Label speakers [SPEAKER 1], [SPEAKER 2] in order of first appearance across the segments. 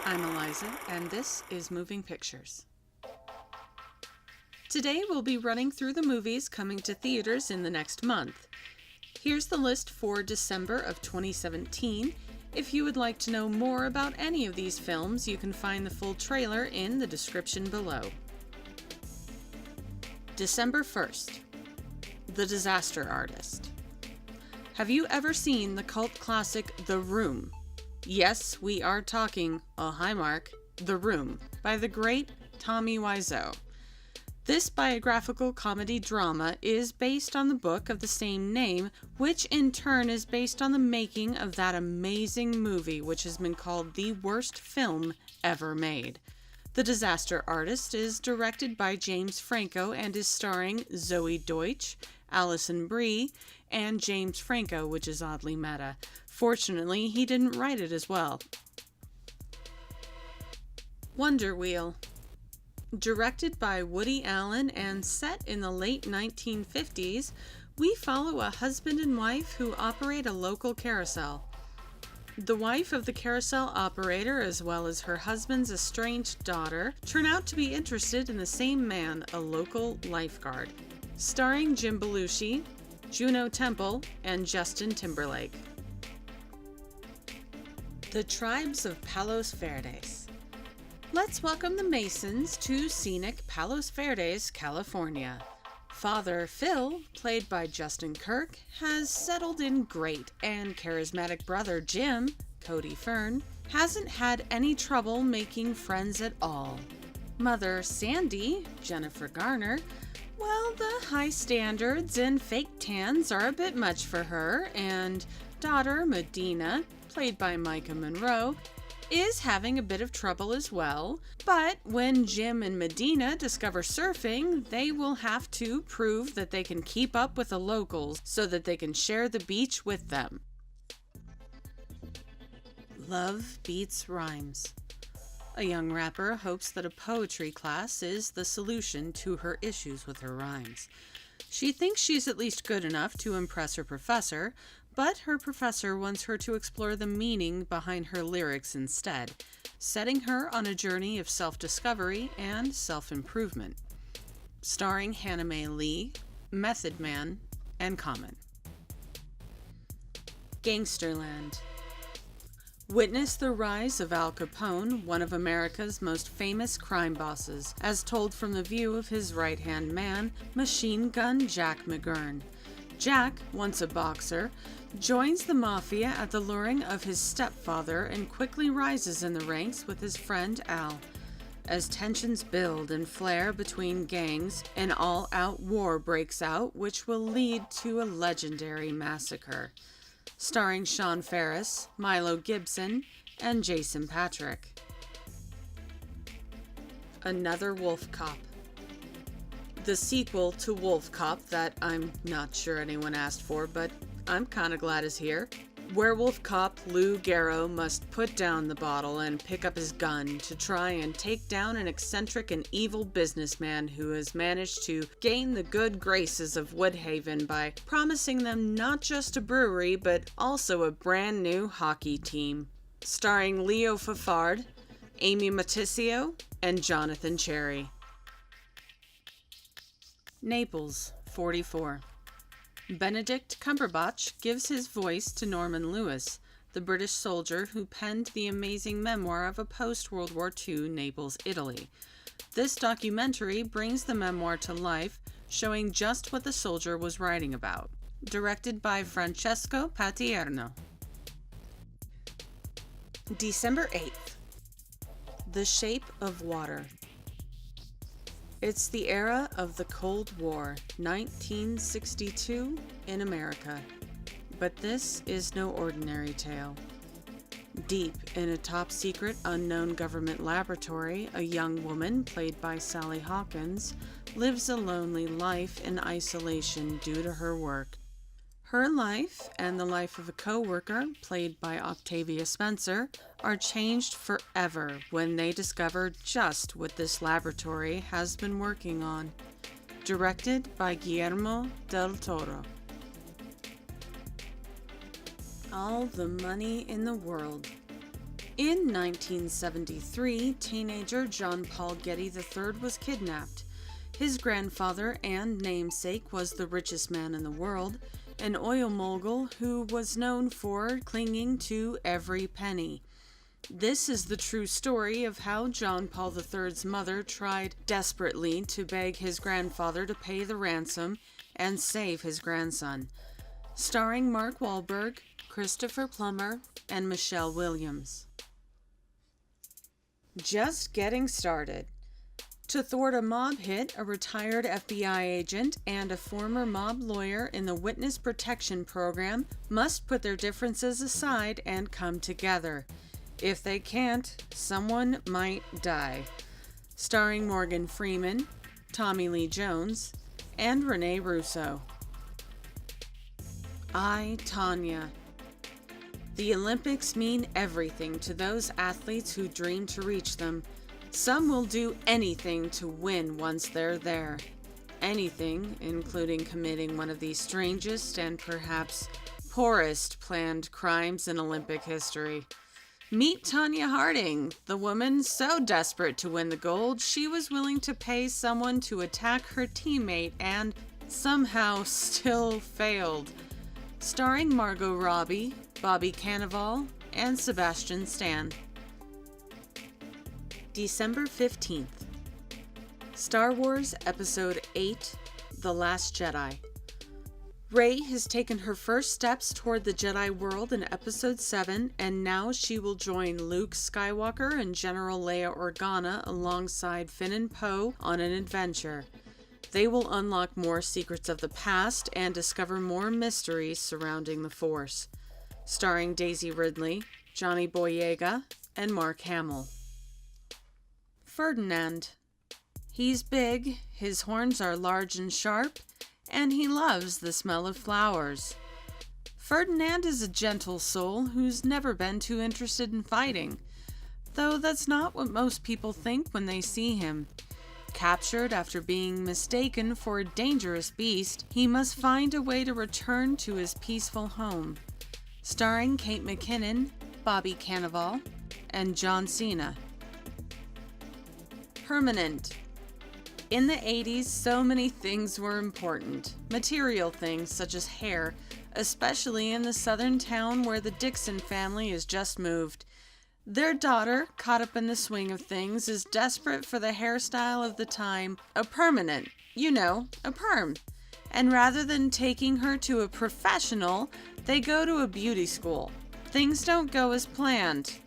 [SPEAKER 1] I'm Eliza, and this is Moving Pictures. Today we'll be running through the movies coming to theaters in the next month. Here's the list for December of 2017. If you would like to know more about any of these films, you can find the full trailer in the description below. December 1st, The Disaster Artist. Have you ever seen the cult classic The Room? Yes, we are talking, oh hi Mark, The Room, by the great Tommy Wiseau. This biographical comedy drama is based on the book of the same name, which in turn is based on the making of that amazing movie which has been called the worst film ever made. The Disaster Artist is directed by James Franco and is starring Zoe Deutsch, Alison Brie, and James Franco, which is oddly meta. Fortunately, he didn't write it as well. Wonder Wheel. Directed by Woody Allen and set in the late 1950s, we follow a husband and wife who operate a local carousel. The wife of the carousel operator, as well as her husband's estranged daughter, turn out to be interested in the same man, a local lifeguard. Starring Jim Belushi, Juno Temple, and Justin Timberlake. The Tribes of Palos Verdes. Let's welcome the Masons to scenic Palos Verdes, California. Father Phil, played by Justin Kirk, has settled in great, and charismatic brother Jim, Cody Fern, hasn't had any trouble making friends at all. Mother Sandy, Jennifer Garner, well, the high standards and fake tans are a bit much for her, and daughter Medina, played by Micah Monroe, is having a bit of trouble as well, but when Jim and Medina discover surfing, they will have to prove that they can keep up with the locals so that they can share the beach with them. Love beats rhymes. A young rapper hopes that a poetry class is the solution to her issues with her rhymes. She thinks she's at least good enough to impress her professor, but her professor wants her to explore the meaning behind her lyrics instead, setting her on a journey of self-discovery and self-improvement. Starring Hannah Mae Lee, Method Man, and Common. Gangster Land. Witness the rise of Al Capone, one of America's most famous crime bosses, as told from the view of his right-hand man, Machine Gun Jack McGurn. Jack, once a boxer, joins the mafia at the luring of his stepfather and quickly rises in the ranks with his friend Al. As tensions build and flare between gangs, an all-out war breaks out which will lead to a legendary massacre. Starring Sean Ferris, Milo Gibson, and Jason Patric. Another Wolf Cop. The sequel to Wolf Cop that I'm not sure anyone asked for, but I'm kinda glad is here. Werewolf cop Lou Garrow must put down the bottle and pick up his gun to try and take down an eccentric and evil businessman who has managed to gain the good graces of Woodhaven by promising them not just a brewery but also a brand new hockey team. Starring Leo Fafard, Amy Maticio, and Jonathan Cherry. Naples, 44. Benedict Cumberbatch gives his voice to Norman Lewis, the British soldier who penned the amazing memoir of a post-World War II Naples, Italy. This documentary brings the memoir to life, showing just what the soldier was writing about. Directed by Francesco Patierno. December 8th. The Shape of Water. It's the era of the Cold War, 1962 in America. But this is no ordinary tale. Deep in a top-secret unknown government laboratory, a young woman, played by Sally Hawkins, lives a lonely life in isolation due to her work. Her life and the life of a co-worker, played by Octavia Spencer, are changed forever when they discover just what this laboratory has been working on. Directed by Guillermo del Toro. All the money in the world. In 1973, teenager John Paul Getty III was kidnapped. His grandfather and namesake was the richest man in the world, an oil mogul who was known for clinging to every penny. This is the true story of how John Paul III's mother tried desperately to beg his grandfather to pay the ransom and save his grandson. Starring Mark Wahlberg, Christopher Plummer, and Michelle Williams. Just getting started. To thwart a mob hit, a retired FBI agent and a former mob lawyer in the Witness Protection Program must put their differences aside and come together. If they can't, someone might die. Starring Morgan Freeman, Tommy Lee Jones, and Rene Russo. I, Tonya. The Olympics mean everything to those athletes who dream to reach them. Some will do anything to win once they're there. Anything, including committing one of the strangest and perhaps poorest planned crimes in Olympic history. Meet Tonya Harding, the woman so desperate to win the gold, she was willing to pay someone to attack her teammate and somehow still failed. Starring Margot Robbie, Bobby Cannavale, and Sebastian Stan. December 15th. Star Wars Episode 8, The Last Jedi. Rey has taken her first steps toward the Jedi world in Episode 7, and now she will join Luke Skywalker and General Leia Organa alongside Finn and Poe on an adventure. They will unlock more secrets of the past and discover more mysteries surrounding the Force. Starring Daisy Ridley, Johnny Boyega, and Mark Hamill. Ferdinand. He's big, his horns are large and sharp, and he loves the smell of flowers. Ferdinand is a gentle soul who's never been too interested in fighting, though that's not what most people think when they see him. Captured after being mistaken for a dangerous beast, he must find a way to return to his peaceful home. Starring Kate McKinnon, Bobby Cannavale, and John Cena. Permanent. In the 80s, so many things were important. Material things such as hair, especially in the southern town where the Dixon family has just moved. Their daughter, caught up in the swing of things, is desperate for the hairstyle of the time, a permanent, a perm. And rather than taking her to a professional, they go to a beauty school. Things don't go as planned.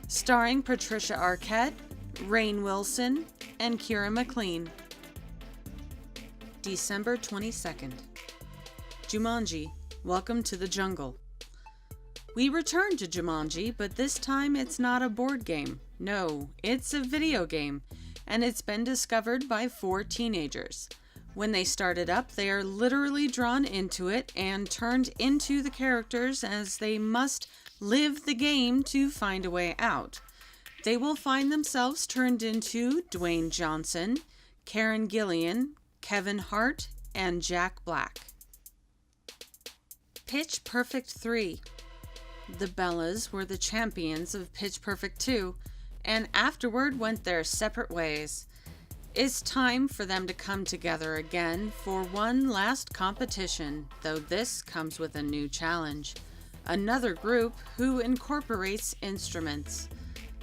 [SPEAKER 1] Starring Patricia Arquette, Rainn Wilson, and Keira McLean. December 22nd. Jumanji, Welcome to the Jungle. We return to Jumanji, but this time it's not a board game. No, it's a video game, and it's been discovered by 4 teenagers. When they start it up, they are literally drawn into it and turned into the characters as they must live the game to find a way out. They will find themselves turned into Dwayne Johnson, Karen Gillian, Kevin Hart, and Jack Black. Pitch Perfect 3. The Bellas were the champions of Pitch Perfect 2, and afterward went their separate ways. It's time for them to come together again for one last competition, though this comes with a new challenge. Another group who incorporates instruments.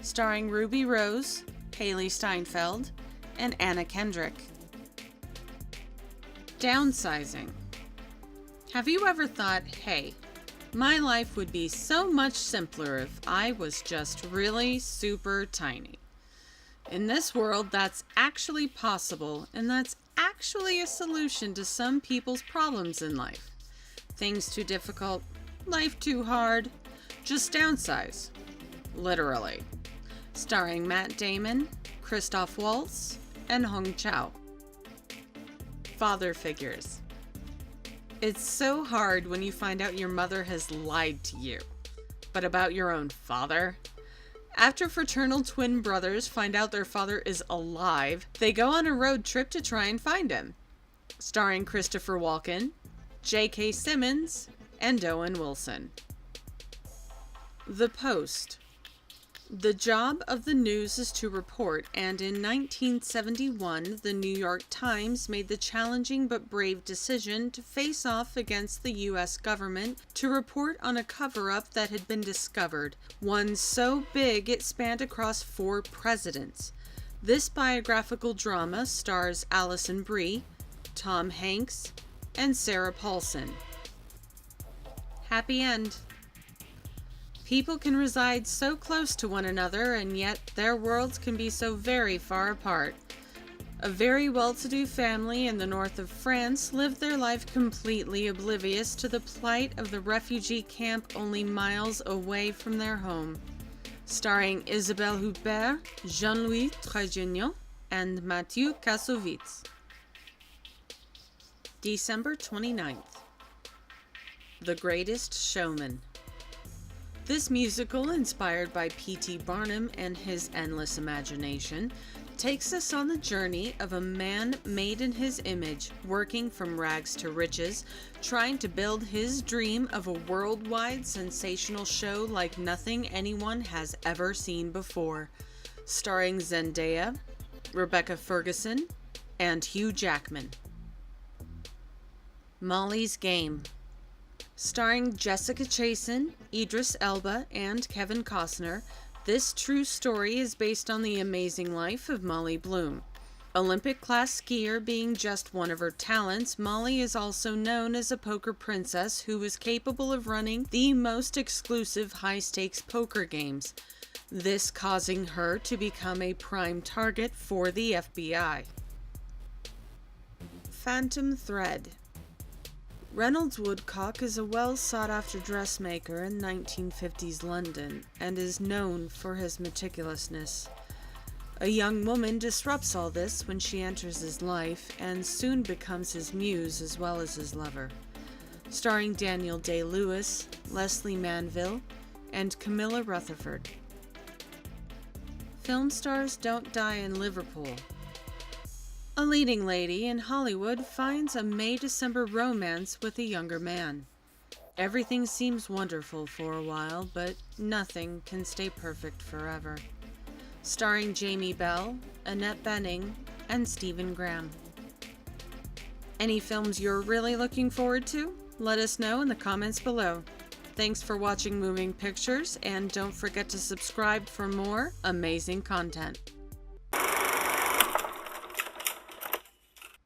[SPEAKER 1] Starring Ruby Rose, Haley Steinfeld, and Anna Kendrick. Downsizing. Have you ever thought, hey, my life would be so much simpler if I was just really super tiny? In this world, that's actually possible, and that's actually a solution to some people's problems in life. Things too difficult, life too hard, just downsize. Literally. Starring Matt Damon, Christoph Waltz, and Hong Chau. Father figures. It's so hard when you find out your mother has lied to you. But about your own father? After fraternal twin brothers find out their father is alive, they go on a road trip to try and find him. Starring Christopher Walken, J.K. Simmons, and Owen Wilson. The Post. The job of the news is to report, and in 1971, the New York Times made the challenging but brave decision to face off against the U.S. government to report on a cover-up that had been discovered, one so big it spanned across 4 presidents. This biographical drama stars Alison Brie, Tom Hanks, and Sarah Paulson. Happy end. People can reside so close to one another, and yet their worlds can be so very far apart. A very well-to-do family in the north of France lived their life completely oblivious to the plight of the refugee camp only miles away from their home. Starring Isabelle Huppert, Jean-Louis Trintignant, and Mathieu Kassovitz. December 29th. The Greatest Showman. This musical, inspired by P.T. Barnum and his endless imagination, takes us on the journey of a man made in his image, working from rags to riches, trying to build his dream of a worldwide sensational show like nothing anyone has ever seen before. Starring Zendaya, Rebecca Ferguson, and Hugh Jackman. Molly's Game. Starring Jessica Chastain, Idris Elba, and Kevin Costner, this true story is based on the amazing life of Molly Bloom. Olympic-class skier being just one of her talents, Molly is also known as a poker princess who is capable of running the most exclusive high-stakes poker games, this causing her to become a prime target for the FBI. Phantom Thread. Reynolds Woodcock is a well-sought-after dressmaker in 1950s London and is known for his meticulousness. A young woman disrupts all this when she enters his life and soon becomes his muse as well as his lover. Starring Daniel Day-Lewis, Leslie Manville, and Camilla Rutherford. Film stars don't die in Liverpool. A leading lady in Hollywood finds a May-December romance with a younger man. Everything seems wonderful for a while, but nothing can stay perfect forever. Starring Jamie Bell, Annette Bening, and Stephen Graham. Any films you're really looking forward to? Let us know in the comments below. Thanks for watching Moving Pictures, and don't forget to subscribe for more amazing content.